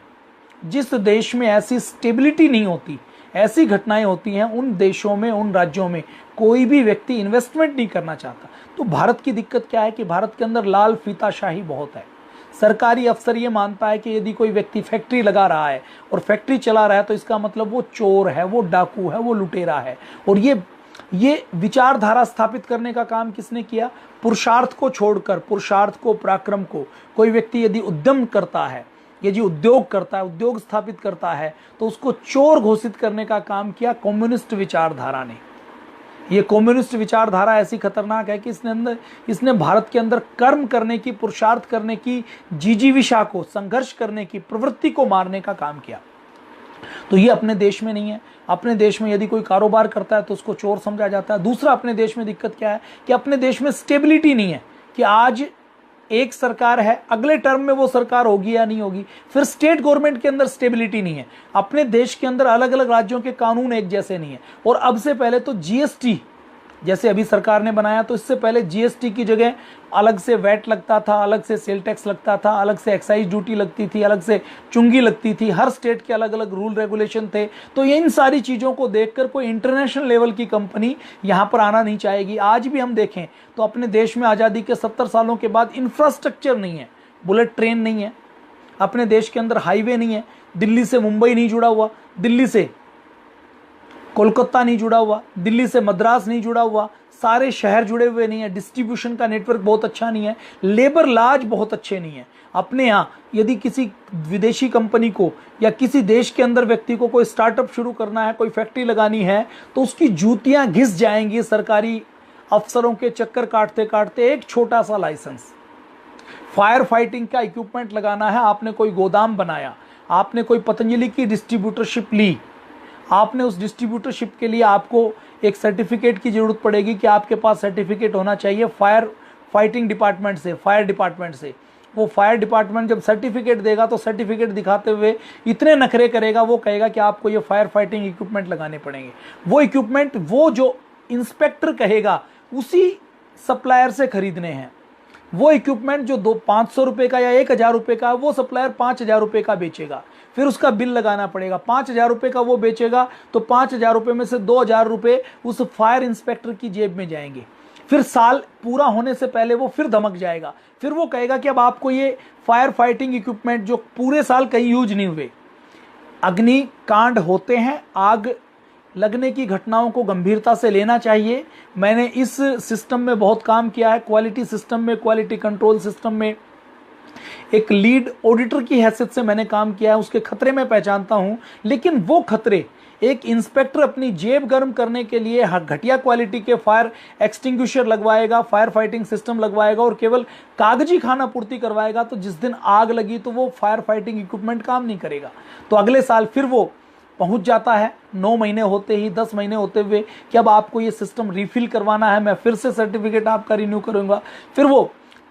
जिस देश में ऐसी स्टेबिलिटी नहीं होती, ऐसी घटनाएं होती हैं, उन देशों में, उन राज्यों में कोई भी व्यक्ति इन्वेस्टमेंट नहीं करना चाहता। तो भारत की दिक्कत क्या है कि भारत के अंदर लाल फीताशाही बहुत है। सरकारी अफसर ये मानता है कि यदि कोई व्यक्ति फैक्ट्री लगा रहा है और फैक्ट्री चला रहा है तो इसका मतलब वो चोर है, वो डाकू है, वो लुटेरा है। और ये विचारधारा स्थापित करने का काम किसने किया? पुरुषार्थ को छोड़कर, पुरुषार्थ को, पराक्रम को, कोई व्यक्ति यदि उद्यम करता है, यदि उद्योग करता है, उद्योग स्थापित करता है, तो उसको चोर घोषित करने का काम किया कम्युनिस्ट विचारधारा ने। ये कम्युनिस्ट विचारधारा ऐसी खतरनाक है कि इसने भारत के अंदर कर्म करने की, पुरुषार्थ करने की, जिजीविषा को, संघर्ष करने की प्रवृत्ति को मारने का काम किया। तो ये अपने देश में नहीं है। अपने देश में यदि कोई कारोबार करता है तो उसको चोर समझा जाता है। दूसरा, अपने देश में दिक्कत क्या है कि अपने देश में स्टेबिलिटी नहीं है कि आज एक सरकार है, अगले टर्म में वो सरकार होगी या नहीं होगी। फिर स्टेट गवर्नमेंट के अंदर स्टेबिलिटी नहीं है। अपने देश के अंदर अलग अलग राज्यों के कानून एक जैसे नहीं है। और अब से पहले तो जीएसटी जैसे अभी सरकार ने बनाया, तो इससे पहले जीएसटी की जगह अलग से वैट लगता था, अलग से सेल टैक्स लगता था, अलग से एक्साइज ड्यूटी लगती थी, अलग से चुंगी लगती थी। हर स्टेट के अलग अलग रूल रेगुलेशन थे। तो इन सारी चीज़ों को देखकर कोई इंटरनेशनल लेवल की कंपनी यहाँ पर आना नहीं चाहेगी। आज भी हम देखें तो अपने देश में आज़ादी के 70 सालों के बाद इंफ्रास्ट्रक्चर नहीं है, बुलेट ट्रेन नहीं है, अपने देश के अंदर हाईवे नहीं है, दिल्ली से मुंबई नहीं जुड़ा हुआ, दिल्ली से कोलकाता नहीं जुड़ा हुआ, दिल्ली से मद्रास नहीं जुड़ा हुआ, सारे शहर जुड़े हुए नहीं है, डिस्ट्रीब्यूशन का नेटवर्क बहुत अच्छा नहीं है, लेबर लाज बहुत अच्छे नहीं है। अपने यहाँ यदि किसी विदेशी कंपनी को या किसी देश के अंदर व्यक्ति को कोई स्टार्टअप शुरू करना है, कोई फैक्ट्री लगानी है, तो उसकी जूतियां घिस जाएंगी सरकारी अफसरों के चक्कर काटते काटते। एक छोटा सा लाइसेंस, फायर फाइटिंग का इक्विपमेंट लगाना है, आपने कोई गोदाम बनाया, आपने कोई पतंजलि की डिस्ट्रीब्यूटरशिप ली, आपने उस डिस्ट्रीब्यूटरशिप के लिए आपको एक सर्टिफिकेट की ज़रूरत पड़ेगी कि आपके पास सर्टिफिकेट होना चाहिए फायर फाइटिंग डिपार्टमेंट से, फायर डिपार्टमेंट से। वो फायर डिपार्टमेंट जब सर्टिफिकेट देगा तो सर्टिफिकेट दिखाते हुए इतने नखरे करेगा, वो कहेगा कि आपको ये फायर फाइटिंग इक्विपमेंट लगाने पड़ेंगे। वो इक्विपमेंट वो जो इंस्पेक्टर कहेगा उसी सप्लायर से खरीदने हैं। वो इक्विपमेंट जो 500 रुपये का या 1000 रुपये का, वो सप्लायर 5000 रुपये का बेचेगा, फिर उसका बिल लगाना पड़ेगा। 5000 रुपये का वो बेचेगा तो 5000 रुपये में से 2000 रुपये उस फायर इंस्पेक्टर की जेब में जाएंगे। फिर साल पूरा होने से पहले वो फिर धमक जाएगा, फिर वो कहेगा कि अब आपको ये फायर फाइटिंग इक्विपमेंट जो पूरे साल कहीं यूज नहीं हुए। अग्निकांड होते हैं, आग लगने की घटनाओं को गंभीरता से लेना चाहिए। मैंने इस सिस्टम में बहुत काम किया है, क्वालिटी सिस्टम में, क्वालिटी कंट्रोल सिस्टम में एक लीड ऑडिटर की हैसियत से मैंने काम किया है। उसके खतरे मैं पहचानता हूं, लेकिन वो खतरे एक इंस्पेक्टर अपनी जेब गर्म करने के लिए घटिया क्वालिटी के फायर एक्सटिंग्विशर लगवाएगा, फायर फाइटिंग सिस्टम लगवाएगा और केवल कागजी खाना पूर्ति करवाएगा, तो जिस दिन आग लगी तो वो फायर फाइटिंग इक्विपमेंट काम नहीं करेगा। तो अगले साल फिर वो पहुंच जाता है 9 महीने होते ही, 10 महीने होते हुए कि अब आपको ये सिस्टम रिफिल करवाना है, मैं फिर से सर्टिफिकेट आपका रिन्यू करूंगा। फिर वो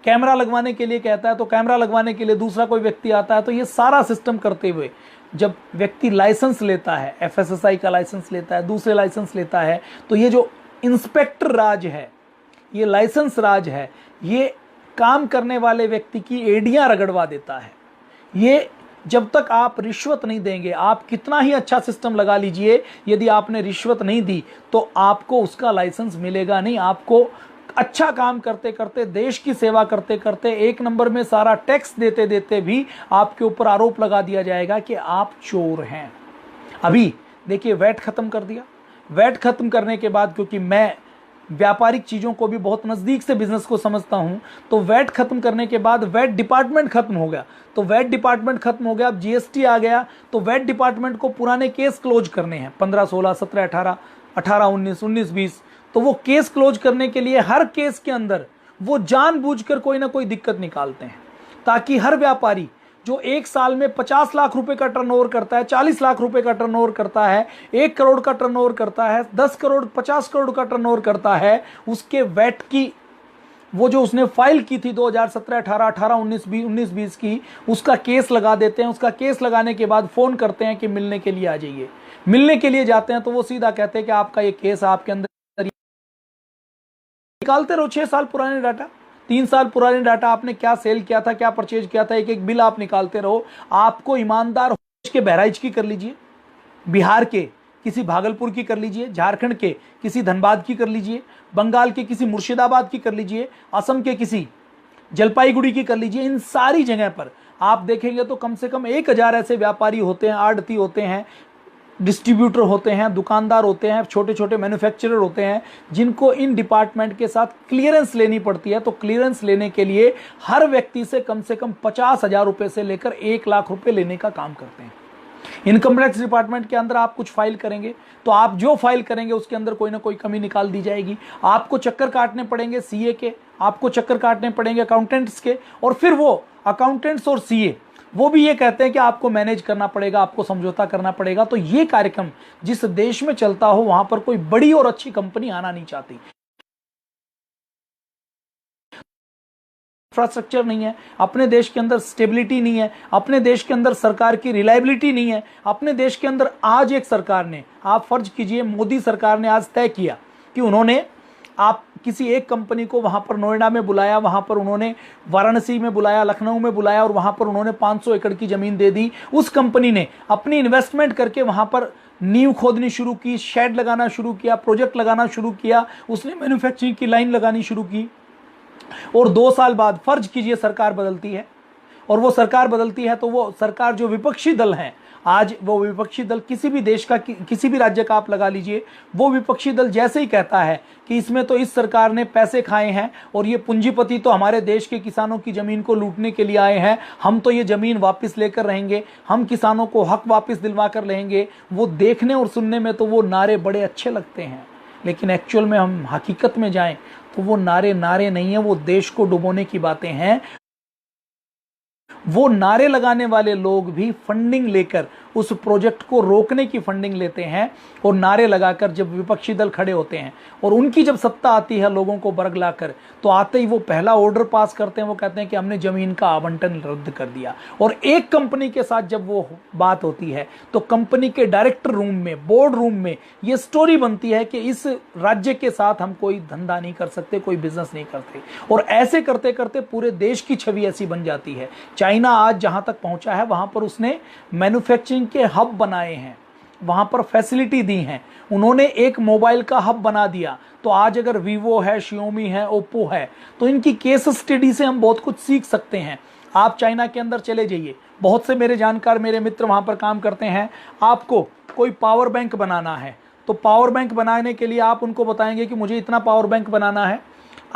कैमरा लगवाने के लिए कहता है, तो कैमरा लगवाने के लिए दूसरा कोई व्यक्ति आता है। तो ये सारा सिस्टम करते हुए जब व्यक्ति लाइसेंस लेता है, एफएसएसआई का लाइसेंस लेता है, दूसरे लाइसेंस लेता है, तो ये जो इंस्पेक्टर राज है, ये लाइसेंस राज है, ये काम करने वाले व्यक्ति की एड़ियां रगड़वा देता है। ये जब तक आप रिश्वत नहीं देंगे, आप कितना ही अच्छा सिस्टम लगा लीजिए, यदि आपने रिश्वत नहीं दी तो आपको उसका लाइसेंस मिलेगा नहीं। आपको अच्छा काम करते करते, देश की सेवा करते करते, एक नंबर में सारा टैक्स देते देते भी आपके ऊपर आरोप लगा दिया जाएगा कि आप चोर हैं। अभी देखिए वैट खत्म कर दिया। वैट खत्म करने के बाद, क्योंकि मैं व्यापारिक चीज़ों को भी बहुत नज़दीक से बिजनेस को समझता हूं, तो वैट खत्म करने के बाद वैट डिपार्टमेंट खत्म हो गया। तो वैट डिपार्टमेंट खत्म हो गया, अब जीएसटी आ गया, तो वैट डिपार्टमेंट को पुराने केस क्लोज करने हैं, 15, 16, 17, 18, 18, 19, 19, 20। तो वो केस क्लोज करने के लिए हर केस के अंदर वो जानबूझकर कोई ना कोई दिक्कत निकालते हैं, ताकि हर व्यापारी जो एक साल में 50 लाख रुपए का टर्नओवर करता है, 40 लाख रुपए का टर्नओवर करता है, 1 करोड़ का टर्नओवर करता है, 10 करोड़ 50 करोड़ का टर्नओवर करता है, उसके वैट की वो जो उसने फाइल की थी 2017, 18, 18, 19, 20 की, उसका केस लगा देते हैं। उसका केस लगाने के बाद फोन करते हैं कि मिलने के लिए आ जाइए। मिलने के लिए जाते हैं तो वो सीधा कहते हैं कि आपका ये केस आपके अंदर, निकालते रहो 6 साल पुराने डाटा, 3 साल पुराने डाटा, आपने क्या सेल किया था, क्या परचेज किया था, एक एक बिल आप निकालते रहो। आपको ईमानदार के बहराइच की कर लीजिए, बिहार के किसी भागलपुर की कर लीजिए, झारखंड के किसी धनबाद की कर लीजिए, बंगाल के किसी मुर्शिदाबाद की कर लीजिए, असम के किसी जलपाईगुड़ी की कर लीजिए। इन सारी जगह पर आप देखेंगे तो कम से कम 1000 ऐसे व्यापारी होते हैं, आड़ती होते हैं, डिस्ट्रीब्यूटर होते हैं, दुकानदार होते हैं, छोटे छोटे मैन्युफैक्चरर होते हैं, जिनको इन डिपार्टमेंट के साथ क्लियरेंस लेनी पड़ती है। तो क्लियरेंस लेने के लिए हर व्यक्ति से कम 50,000 रुपए से लेकर 1 लाख रुपए लेने का काम करते हैं। इनकम टैक्स डिपार्टमेंट के अंदर आप कुछ फाइल करेंगे तो आप जो फाइल करेंगे उसके अंदर कोई ना कोई कमी निकाल दी जाएगी। आपको चक्कर काटने पड़ेंगे सीए के, आपको चक्कर काटने पड़ेंगे अकाउंटेंट्स के, और फिर वो अकाउंटेंट्स और सीए वो भी ये कहते हैं कि आपको मैनेज करना पड़ेगा, आपको समझौता करना पड़ेगा। तो ये कार्यक्रम जिस देश में चलता हो वहां पर कोई बड़ी और अच्छी कंपनी आना नहीं चाहती। इंफ्रास्ट्रक्चर नहीं है, अपने देश के अंदर स्टेबिलिटी नहीं है, अपने देश के अंदर सरकार की रिलायबिलिटी नहीं है, अपने देश के अंदर आज एक सरकार ने, आप फर्ज कीजिए मोदी सरकार ने आज तय किया कि उन्होंने आप किसी एक कंपनी को वहां पर नोएडा में बुलाया, वहां पर उन्होंने वाराणसी में बुलाया, लखनऊ में बुलाया और वहां पर उन्होंने 500 एकड़ की जमीन दे दी। उस कंपनी ने अपनी इन्वेस्टमेंट करके वहां पर नींव खोदनी शुरू की, शेड लगाना शुरू किया, प्रोजेक्ट लगाना शुरू किया, उसने मैन्युफैक्चरिंग की लाइन लगानी शुरू की। और 2 साल बाद फर्ज कीजिए सरकार बदलती है, और वो सरकार बदलती है तो वो सरकार जो विपक्षी दल है, आज वो विपक्षी दल किसी भी देश का, किसी भी राज्य का आप लगा लीजिए, वो विपक्षी दल जैसे ही कहता है कि इसमें तो इस सरकार ने पैसे खाए हैं और ये पूंजीपति तो हमारे देश के किसानों की जमीन को लूटने के लिए आए हैं, हम तो ये जमीन वापस लेकर रहेंगे, हम किसानों को हक वापस दिलवा कर रहेंगे, वो देखने और सुनने में तो वो नारे बड़े अच्छे लगते हैं, लेकिन एक्चुअल में हम हकीकत में जाएं तो वो नारे नहीं है, वो देश को डुबोने की बातें हैं। वो नारे लगाने वाले लोग भी फंडिंग लेकर उस प्रोजेक्ट को रोकने की फंडिंग लेते हैं, और नारे लगाकर जब विपक्षी दल खड़े होते हैं और उनकी जब सत्ता आती है लोगों को बरगलाकर, तो आते ही वो पहला ऑर्डर पास करते हैं, वो कहते हैं कि हमने जमीन का आवंटन रद्द कर दिया। और एक कंपनी के साथ जब वो बात होती है तो कंपनी के डायरेक्टर रूम में, बोर्ड रूम में ये स्टोरी बनती है कि इस राज्य के साथ हम कोई धंधा नहीं कर सकते, कोई बिजनेस नहीं करते, और ऐसे करते करते पूरे देश की छवि ऐसी बन जाती है। चाइना आज जहां तक पहुंचा है वहां पर उसने मैन्युफैक्चरिंग के हब बनाए हैं, वहां पर फैसिलिटी दी हैं, उन्होंने एक मोबाइल का हब बना दिया। तो आज अगर वीवो है, शियोमी है, ओप्पो है, तो इनकी केस स्टडी से हम बहुत कुछ सीख सकते हैं। आप चाइना के अंदर चले जाइए, बहुत से मेरे जानकार, मेरे मित्र वहां पर काम करते हैं। आपको कोई पावर बैंक बनाना है तो पावर बैंक बनाने के लिए आप उनको बताएंगे कि मुझे इतना पावर बैंक बनाना है,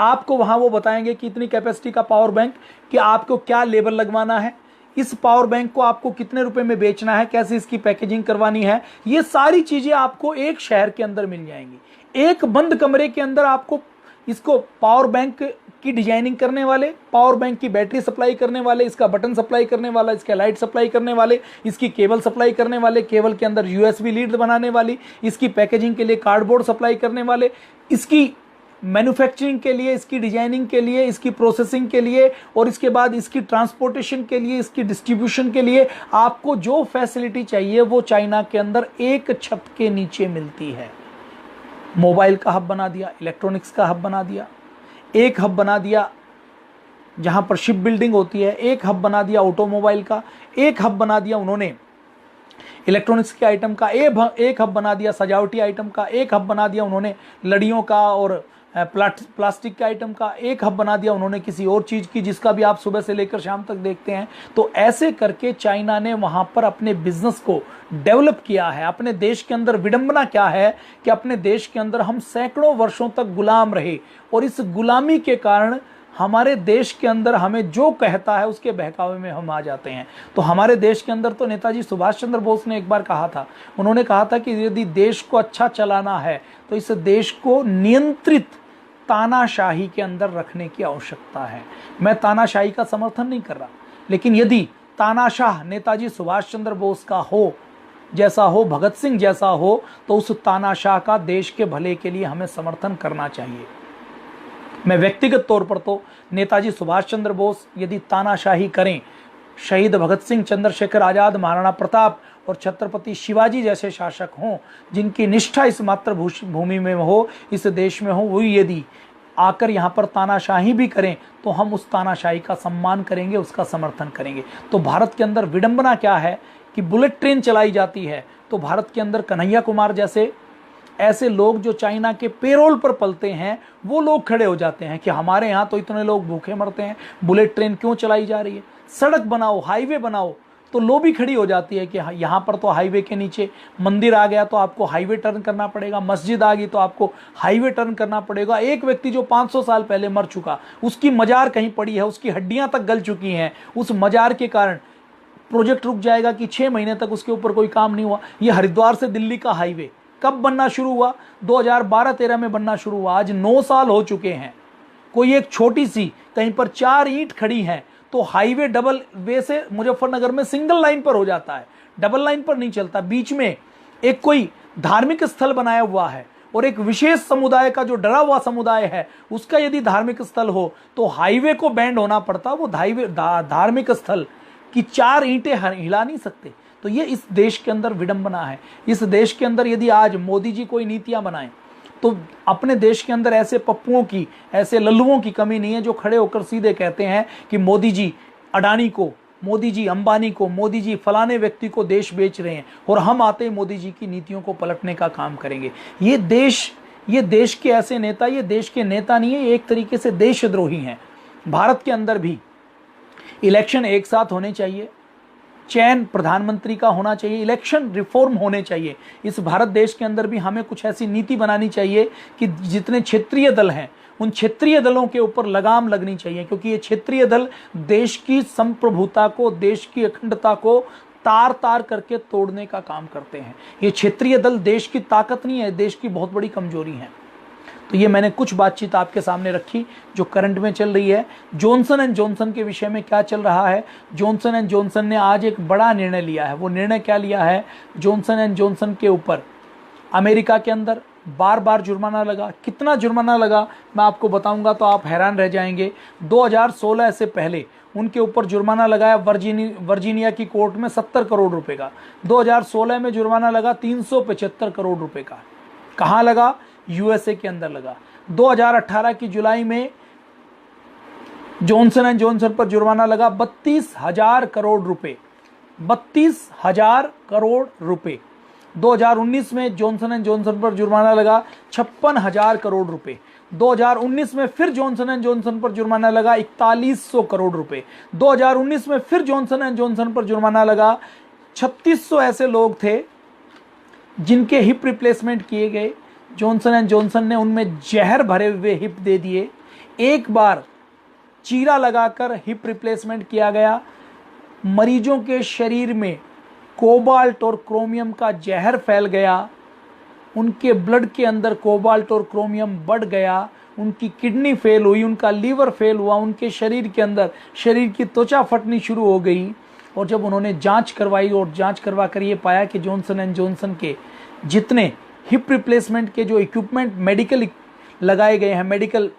आपको वहां वो बताएंगे कि इतनी कैपेसिटी का पावर बैंक, कि आपको क्या लेबर लगवाना है, इस पावर बैंक को आपको कितने रुपए में बेचना है, कैसे इसकी पैकेजिंग करवानी है, ये सारी चीजें आपको एक शहर के अंदर मिल जाएंगी। एक बंद कमरे के अंदर आपको इसको पावर बैंक की डिजाइनिंग करने वाले, पावर बैंक की बैटरी सप्लाई करने वाले, इसका बटन सप्लाई करने वाला, इसका लाइट सप्लाई करने वाले, इसकी केबल सप्लाई करने वाले, केबल के अंदर यूएसबी लीड बनाने वाली, इसकी पैकेजिंग के लिए कार्डबोर्ड सप्लाई करने वाले, इसकी मैन्युफैक्चरिंग के लिए, इसकी डिजाइनिंग के लिए, इसकी प्रोसेसिंग के लिए, और इसके बाद इसकी ट्रांसपोर्टेशन के लिए, इसकी डिस्ट्रीब्यूशन के लिए आपको जो फैसिलिटी चाहिए वो चाइना के अंदर एक छत के नीचे मिलती है। मोबाइल का हब बना दिया, इलेक्ट्रॉनिक्स का हब बना दिया, एक हब बना दिया जहां पर शिप बिल्डिंग होती है, एक हब बना दिया ऑटोमोबाइल का, एक हब बना दिया उन्होंने इलेक्ट्रॉनिक्स के आइटम का, एक हब बना दिया सजावटी आइटम का, एक हब बना दिया उन्होंने लड़ियों का और प्लास्टिक के आइटम का, एक हब बना दिया उन्होंने किसी और चीज़ की जिसका भी आप सुबह से लेकर शाम तक देखते हैं। तो ऐसे करके चाइना ने वहाँ पर अपने बिजनेस को डेवलप किया है। अपने देश के अंदर विडंबना क्या है कि अपने देश के अंदर हम सैकड़ों वर्षों तक गुलाम रहे, और इस गुलामी के कारण हमारे देश के अंदर हमें जो कहता है उसके बहकावे में हम आ जाते हैं। तो हमारे देश के अंदर तो नेताजी सुभाष चंद्र बोस ने एक बार कहा था, उन्होंने कहा था कि यदि देश को अच्छा चलाना है तो इस देश को नियंत्रित तानाशाही के अंदर रखने की आवश्यकता है। मैं तानाशाही का समर्थन नहीं कर रहा, लेकिन यदि तानाशाह नेताजी सुभाष चंद्र बोस का हो, जैसा हो, भगत सिंह जैसा हो, तो उस तानाशाह का देश के भले के लिए हमें समर्थन करना चाहिए। मैं व्यक्तिगत तौर पर तो नेताजी सुभाष चंद्र बोस यदि तानाशाही करें, शहीद भगत सिंह, चंद्रशेखर आजाद, महाराणा प्रताप और छत्रपति शिवाजी जैसे शासक हों जिनकी निष्ठा इस मातृभूमि में हो, इस देश में हो, वही यदि आकर यहाँ पर तानाशाही भी करें तो हम उस तानाशाही का सम्मान करेंगे, उसका समर्थन करेंगे। तो भारत के अंदर विडंबना क्या है कि बुलेट ट्रेन चलाई जाती है तो भारत के अंदर कन्हैया कुमार जैसे ऐसे लोग जो चाइना के पेरोल पर पलते हैं वो लोग खड़े हो जाते हैं कि हमारे यहाँ तो इतने लोग भूखे मरते हैं, बुलेट ट्रेन क्यों चलाई जा रही है, सड़क बनाओ, हाईवे बनाओ। तो लॉबी खड़ी हो जाती है कि यहाँ पर तो हाईवे के नीचे मंदिर आ गया तो आपको हाईवे टर्न करना पड़ेगा, मस्जिद आ गई तो आपको हाईवे टर्न करना पड़ेगा। एक व्यक्ति जो 500 साल पहले मर चुका, उसकी मजार कहीं पड़ी है, उसकी हड्डियां तक गल चुकी हैं, उस मजार के कारण प्रोजेक्ट रुक जाएगा कि 6 महीने तक उसके ऊपर कोई काम नहीं हुआ। ये हरिद्वार से दिल्ली का हाईवे कब बनना शुरू हुआ? 2012-13 में बनना शुरू हुआ। आज 9 साल हो चुके हैं। कोई एक छोटी सी कहीं पर 4 ईंट खड़ी है तो हाईवे डबल वे से मुजफ्फरनगर में सिंगल लाइन पर हो जाता है, डबल लाइन पर नहीं चलता। बीच में एक कोई धार्मिक स्थल बनाया हुआ है और एक विशेष समुदाय का जो डरा हुआ समुदाय है उसका यदि धार्मिक स्थल हो तो हाईवे को बैंड होना पड़ता। वो धार्मिक स्थल की 4 ईंटें हिला नहीं सकते। तो ये इस देश के अंदर विडंबना है। इस देश के अंदर यदि आज मोदी जी कोई नीतियां बनाएं तो अपने देश के अंदर ऐसे पप्पुओं की, ऐसे लल्लुओं की कमी नहीं है जो खड़े होकर सीधे कहते हैं कि मोदी जी अडानी को, मोदी जी अंबानी को, मोदी जी फलाने व्यक्ति को देश बेच रहे हैं और हम आते ही मोदी जी की नीतियों को पलटने का काम करेंगे। ये देश के ऐसे नेता, ये देश के नेता नहीं है, ये एक तरीके से देशद्रोही हैं। भारत के अंदर भी इलेक्शन एक साथ होने चाहिए, चयन प्रधानमंत्री का होना चाहिए, इलेक्शन रिफॉर्म होने चाहिए। इस भारत देश के अंदर भी हमें कुछ ऐसी नीति बनानी चाहिए कि जितने क्षेत्रीय दल हैं उन क्षेत्रीय दलों के ऊपर लगाम लगनी चाहिए, क्योंकि ये क्षेत्रीय दल देश की संप्रभुता को, देश की अखंडता को तार तार करके तोड़ने का काम करते हैं। ये क्षेत्रीय दल देश की ताकत नहीं है, देश की बहुत बड़ी कमजोरी है। तो ये मैंने कुछ बातचीत आपके सामने रखी जो करंट में चल रही है। जॉनसन एंड जॉनसन के विषय में क्या चल रहा है, जॉनसन एंड जॉनसन ने आज एक बड़ा निर्णय लिया है। वो निर्णय क्या लिया है, जॉनसन एंड जॉनसन के ऊपर अमेरिका के अंदर बार बार जुर्माना लगा। कितना जुर्माना लगा मैं आपको बताऊंगा तो आप हैरान रह जाएंगे। 2016 से पहले उनके ऊपर जुर्माना लगाया वर्जीनिया की कोर्ट में 70 करोड़ रुपए का। 2016 में जुर्माना लगा 375 करोड़ रुपए का। कहाँ लगा, यूएसए के अंदर लगा। 2018 की जुलाई में जॉनसन एंड जॉनसन पर जुर्माना लगा 32,000 करोड़ रुपए, 32,000 करोड़ रुपए। 2019 में जॉनसन एंड जॉनसन पर जुर्माना लगा 56,000 करोड़ रुपए। 2019 में फिर जॉनसन एंड जॉनसन पर जुर्माना लगा 4100 करोड़ रुपए। 2019 में फिर जॉनसन एंड जॉनसन पर जुर्माना लगा 3600 ऐसे लोग थे जिनके हिप रिप्लेसमेंट किए गए। जॉनसन एंड जॉनसन ने उनमें जहर भरे हुए हिप दे दिए। एक बार चीरा लगाकर हिप रिप्लेसमेंट किया गया। मरीजों के शरीर में कोबाल्ट और क्रोमियम का जहर फैल गया, उनके ब्लड के अंदर कोबाल्ट और क्रोमियम बढ़ गया, उनकी किडनी फेल हुई, उनका लीवर फेल हुआ, उनके शरीर के अंदर शरीर की त्वचा फटनी शुरू हो गई। और जब उन्होंने जांच करवाई और जांच करवा कर ये पाया कि जॉनसन एंड जॉनसन के जितने हिप रिप्लेसमेंट के जो इक्विपमेंट मेडिकल लगाए गए हैं, मेडिकल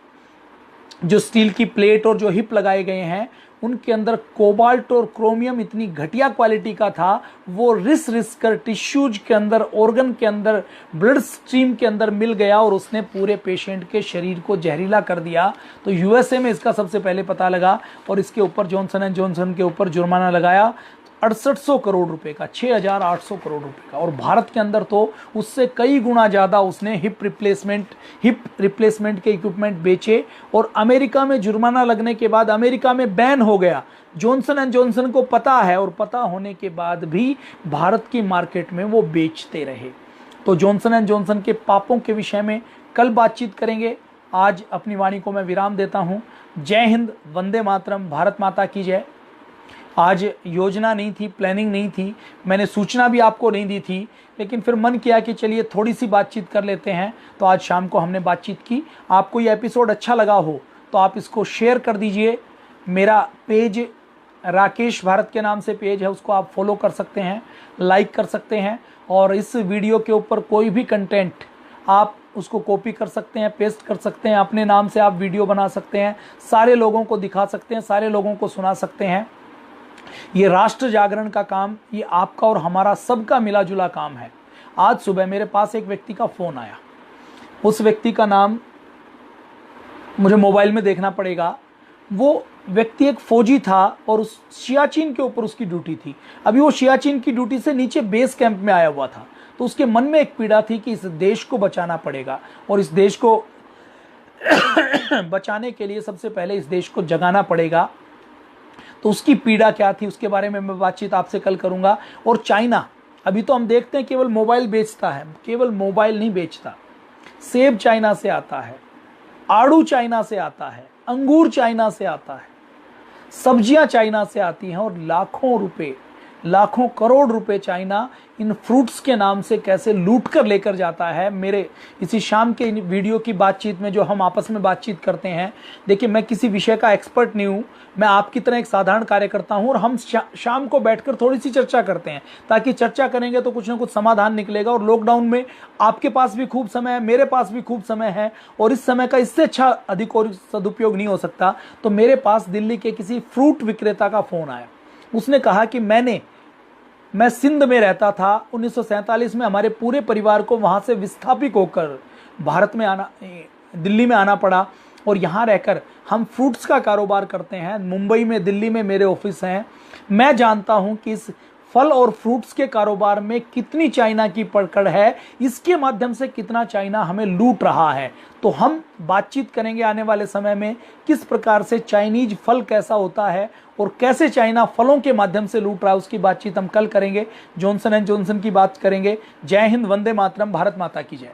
जो स्टील की प्लेट और जो हिप लगाए गए हैं, उनके अंदर कोबाल्ट और क्रोमियम इतनी घटिया क्वालिटी का था, वो रिस कर टिश्यूज के अंदर, ऑर्गन के अंदर, ब्लड स्ट्रीम के अंदर मिल गया और उसने पूरे पेशेंट के शरीर को जहरीला कर दिया। तो यूएसए में इसका सबसे पहले पता लगा और इसके ऊपर जॉनसन एंड जॉनसन के ऊपर जुर्माना लगाया 6800 करोड़ रुपए का, 6800 करोड़ रुपए का। और भारत के अंदर तो उससे कई गुना ज़्यादा उसने हिप रिप्लेसमेंट के इक्विपमेंट बेचे। और अमेरिका में जुर्माना लगने के बाद अमेरिका में बैन हो गया। जॉनसन एंड जॉनसन को पता है और पता होने के बाद भी भारत की मार्केट में वो बेचते रहे। तो जॉनसन एंड जॉनसन के पापों के विषय में कल बातचीत करेंगे। आज अपनी वाणी को मैं विराम देता हूँ। जय हिंद, वंदे मातरम, भारत माता की जय। आज योजना नहीं थी, प्लानिंग नहीं थी, मैंने सूचना भी आपको नहीं दी थी, लेकिन फिर मन किया कि चलिए थोड़ी सी बातचीत कर लेते हैं। तो आज शाम को हमने बातचीत की। आपको ये एपिसोड अच्छा लगा हो तो आप इसको शेयर कर दीजिए। मेरा पेज राकेश भारत के नाम से पेज है, उसको आप फॉलो कर सकते हैं, लाइक कर सकते हैं। और इस वीडियो के ऊपर कोई भी कंटेंट आप उसको कॉपी कर सकते हैं, पेस्ट कर सकते हैं, अपने नाम से आप वीडियो बना सकते हैं, सारे लोगों को दिखा सकते हैं, सारे लोगों को सुना सकते हैं। ये राष्ट्र जागरण का काम, ये आपका और हमारा सबका मिला जुला काम है। आज सुबह मेरे पास एक व्यक्ति का फोन आया। उस व्यक्ति का नाम मुझे मोबाइल में देखना पड़ेगा। वो व्यक्ति एक फौजी था और उस सियाचिन के ऊपर उसकी ड्यूटी थी। अभी वो सियाचिन की ड्यूटी से नीचे बेस कैंप में आया हुआ था। तो उसके मन में एक पीड़ा थी कि इस देश को बचाना पड़ेगा और इस देश को बचाने के लिए सबसे पहले इस देश को जगाना पड़ेगा। तो उसकी पीड़ा क्या थी उसके बारे में मैं बातचीत आपसे कल करूंगा। और चाइना, अभी तो हम देखते हैं केवल मोबाइल बेचता है, केवल मोबाइल नहीं बेचता। सेब चाइना से आता है, आड़ू चाइना से आता है, अंगूर चाइना से आता है, सब्जियां चाइना से आती हैं और लाखों रुपए, लाखों करोड़ रुपए चाइना इन फ्रूट्स के नाम से कैसे लूट कर लेकर जाता है। मेरे इसी शाम के वीडियो की बातचीत में जो हम आपस में बातचीत करते हैं, देखिए मैं किसी विषय का एक्सपर्ट नहीं हूँ, मैं आपकी तरह एक साधारण कार्यकर्ता हूँ और हम शाम को बैठकर थोड़ी सी चर्चा करते हैं, ताकि चर्चा करेंगे तो कुछ ना कुछ समाधान निकलेगा। और लॉकडाउन में आपके पास भी खूब समय है, मेरे पास भी खूब समय है और इस समय का इससे अच्छा अधिक और सदुपयोग नहीं हो सकता। तो मेरे पास दिल्ली के किसी फ्रूट विक्रेता का फ़ोन आया। उसने कहा कि मैं सिंध में रहता था, 1947 में हमारे पूरे परिवार को वहाँ से विस्थापित होकर भारत में आना, दिल्ली में आना पड़ा और यहाँ रहकर हम फ्रूट्स का कारोबार करते हैं। मुंबई में, दिल्ली में मेरे ऑफिस हैं। मैं जानता हूँ कि इस फल और फ्रूट्स के कारोबार में कितनी चाइना की पकड़ है, इसके माध्यम से कितना चाइना हमें लूट रहा है। तो हम बातचीत करेंगे आने वाले समय में किस प्रकार से चाइनीज फल कैसा होता है और कैसे चाइना फलों के माध्यम से लूट रहा है, उसकी बातचीत हम कल करेंगे। जॉनसन एंड जॉनसन की बात करेंगे। जय हिंद, वंदे मातरम, भारत माता की जय।